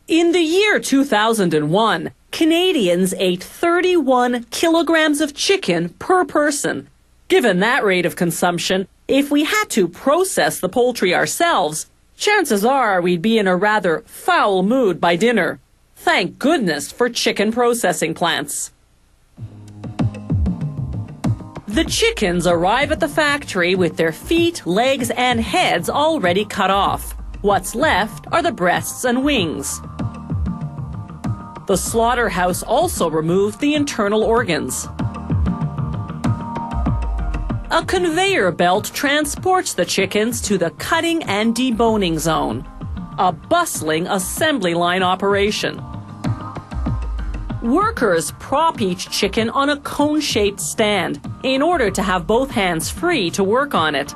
In the year 2001, Canadians ate 31 kilograms of chicken per person. Given that rate of consumption, if we had to process the poultry ourselves, chances are we'd be in a rather foul mood by dinner. Thank goodness for chicken processing plants. The chickens arrive at the factory with their feet, legs, and heads already cut off. What's left are the breasts and wings. The slaughterhouse also removed the internal organs. A conveyor belt transports the chickens to the cutting and deboning zone, a bustling assembly line operation. Workers prop each chicken on a cone-shaped stand in order to have both hands free to work on it.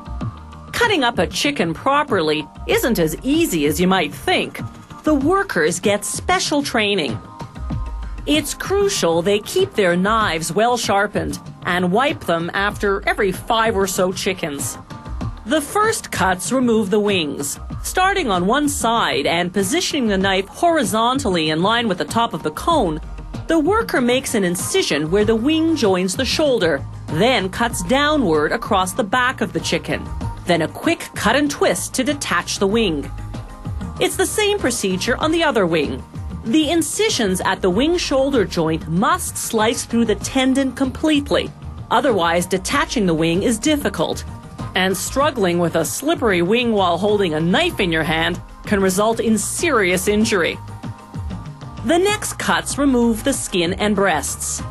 Cutting up a chicken properly isn't as easy as you might think. The workers get special training. It's crucial they keep their knives well sharpened and wipe them after every 5 or so chickens. The first cuts remove the wings, starting on one side and positioning the knife horizontally in line with the top of the cone. The worker makes an incision where the wing joins the shoulder, then cuts downward across the back of the chicken. Then a quick cut and twist to detach the wing. It's the same procedure on the other wing. The incisions at the wing-shoulder joint must slice through the tendon completely. Otherwise, detaching the wing is difficult. And struggling with a slippery wing while holding a knife in your hand can result in serious injury. The next cuts remove the skin and breasts.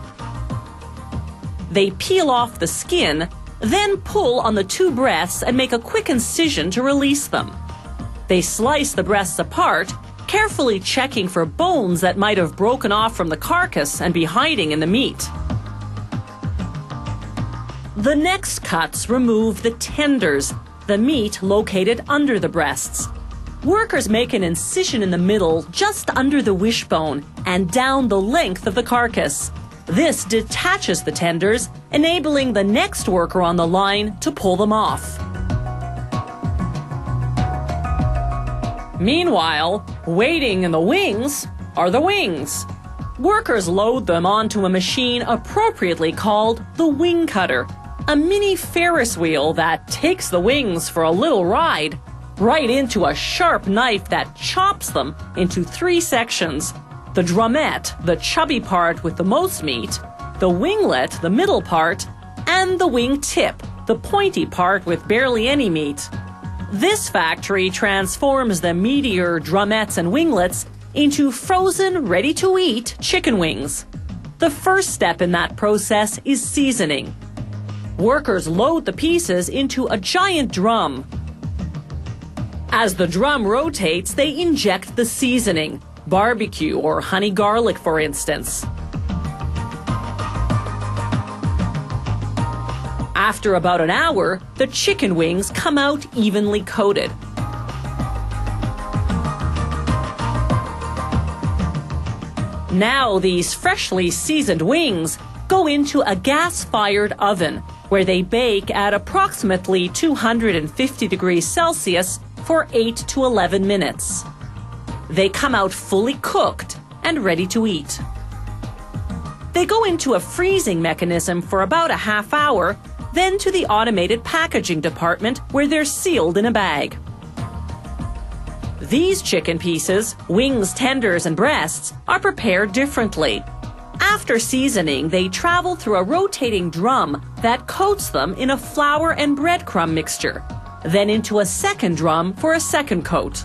They peel off the skin, then pull on the 2 breasts and make a quick incision to release them. They slice the breasts apart, carefully checking for bones that might have broken off from the carcass and be hiding in the meat. The next cuts remove the tenders, the meat located under the breasts. Workers make an incision in the middle just under the wishbone and down the length of the carcass. This detaches the tenders, enabling the next worker on the line to pull them off. Meanwhile, waiting in the wings are the wings. Workers load them onto a machine appropriately called the wing cutter, a mini Ferris wheel that takes the wings for a little ride, right into a sharp knife that chops them into 3 sections: the drumette, the chubby part with the most meat, the winglet, the middle part, and the wing tip, the pointy part with barely any meat. This factory transforms the meatier drumettes and winglets into frozen, ready-to-eat chicken wings. The first step in that process is seasoning. Workers load the pieces into a giant drum. As the drum rotates, they inject the seasoning, barbecue or honey garlic, for instance. After about an hour, the chicken wings come out evenly coated. Now these freshly seasoned wings go into a gas-fired oven where they bake at approximately 250 degrees Celsius for 8 to 11 minutes. They come out fully cooked and ready to eat. They go into a freezing mechanism for about a half hour, then to the automated packaging department where they're sealed in a bag. These chicken pieces, wings, tenders, and breasts, are prepared differently. After seasoning, they travel through a rotating drum that coats them in a flour and breadcrumb mixture, then into a second drum for a second coat.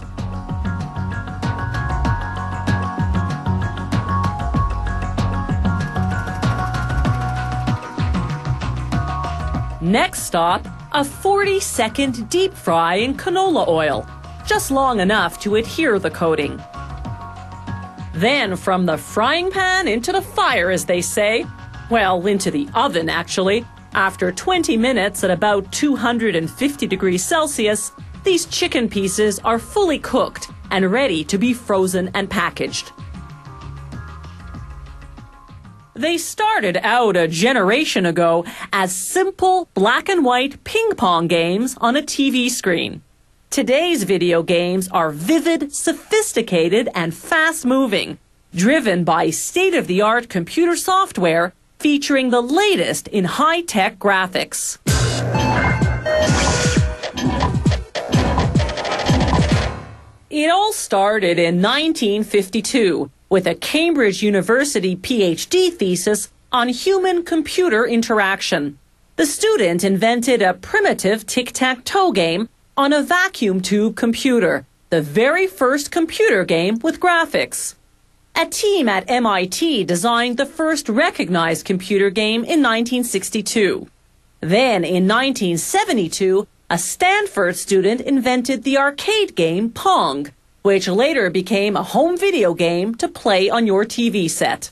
Next stop, a 40-second deep fry in canola oil, just long enough to adhere the coating. Then from the frying pan into the fire, as they say. Well, into the oven, actually. After 20 minutes at about 250 degrees Celsius, these chicken pieces are fully cooked and ready to be frozen and packaged. They started out a generation ago as simple black and white ping pong games on a TV screen. Today's video games are vivid, sophisticated, and fast-moving, driven by state-of-the-art computer software featuring the latest in high-tech graphics. It all started in 1952 with a Cambridge University PhD thesis on human-computer interaction. The student invented a primitive tic-tac-toe game on a vacuum tube computer, the very first computer game with graphics. A team at MIT designed the first recognized computer game in 1962. Then, in 1972, a Stanford student invented the arcade game Pong, which later became a home video game to play on your TV set.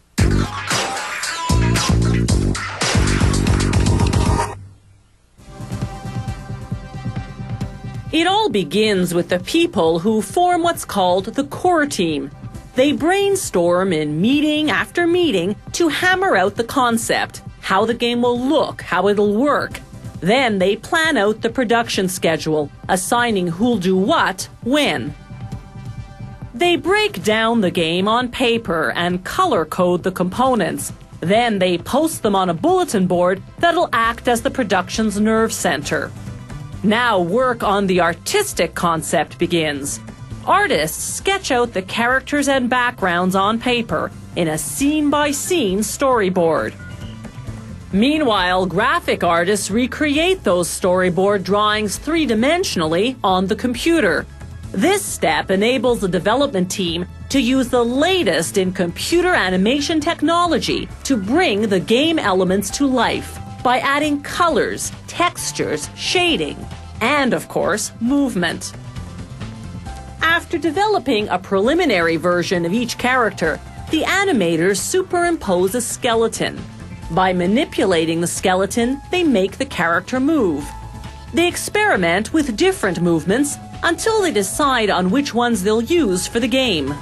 It all begins with the people who form what's called the core team. They brainstorm in meeting after meeting to hammer out the concept, how the game will look, how it'll work. Then they plan out the production schedule, assigning who'll do what, when. They break down the game on paper and color code the components. Then they post them on a bulletin board that'll act as the production's nerve center. Now work on the artistic concept begins. Artists sketch out the characters and backgrounds on paper in a scene-by-scene storyboard. Meanwhile, graphic artists recreate those storyboard drawings three-dimensionally on the computer. This step enables the development team to use the latest in computer animation technology to bring the game elements to life by adding colors, textures, shading, and, of course, movement. After developing a preliminary version of each character, the animators superimpose a skeleton. By manipulating the skeleton, they make the character move. They experiment with different movements until they decide on which ones they'll use for the game.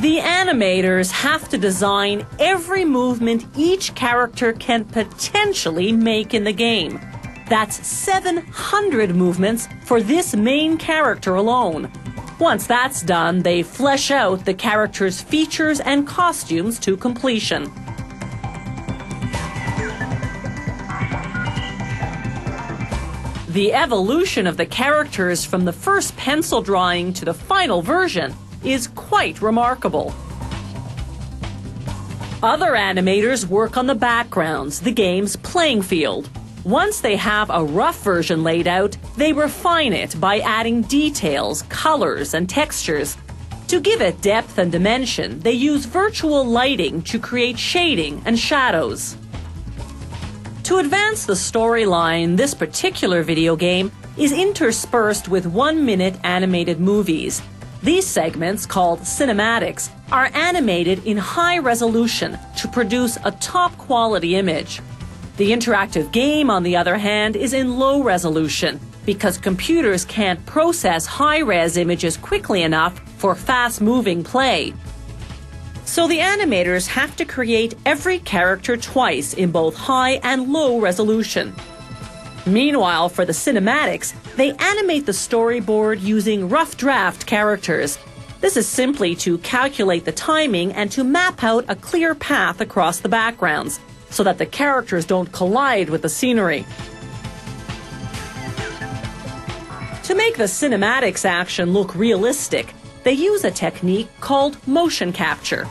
The animators have to design every movement each character can potentially make in the game. That's 700 movements for this main character alone. Once that's done, they flesh out the character's features and costumes to completion. The evolution of the characters from the first pencil drawing to the final version is quite remarkable. Other animators work on the backgrounds, the game's playing field. Once they have a rough version laid out, they refine it by adding details, colors, and textures. To give it depth and dimension, they use virtual lighting to create shading and shadows. To advance the storyline, this particular video game is interspersed with 1-minute animated movies. These segments, called cinematics, are animated in high resolution to produce a top-quality image. The interactive game, on the other hand, is in low resolution because computers can't process high-res images quickly enough for fast-moving play. So the animators have to create every character twice in both high and low resolution. Meanwhile, for the cinematics, they animate the storyboard using rough draft characters. This is simply to calculate the timing and to map out a clear path across the backgrounds, so that the characters don't collide with the scenery. To make the cinematics action look realistic, they use a technique called motion capture.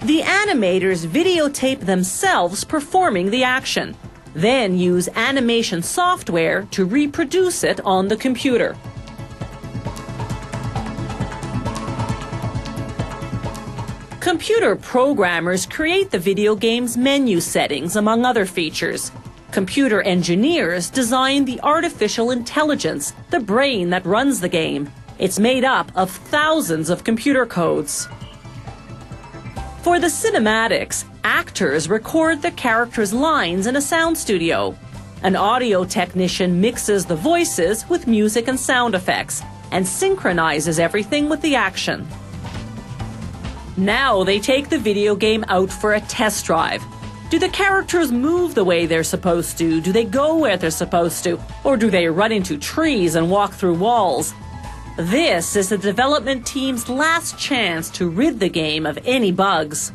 The animators videotape themselves performing the action, then use animation software to reproduce it on the computer. Computer programmers create the video game's menu settings, among other features. Computer engineers design the artificial intelligence, the brain that runs the game. It's made up of thousands of computer codes. For the cinematics, actors record the characters' lines in a sound studio. An audio technician mixes the voices with music and sound effects and synchronizes everything with the action. Now they take the video game out for a test drive. Do the characters move the way they're supposed to? Do they go where they're supposed to? Or do they run into trees and walk through walls? This is the development team's last chance to rid the game of any bugs.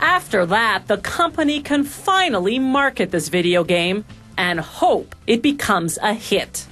After that, the company can finally market this video game and hope it becomes a hit.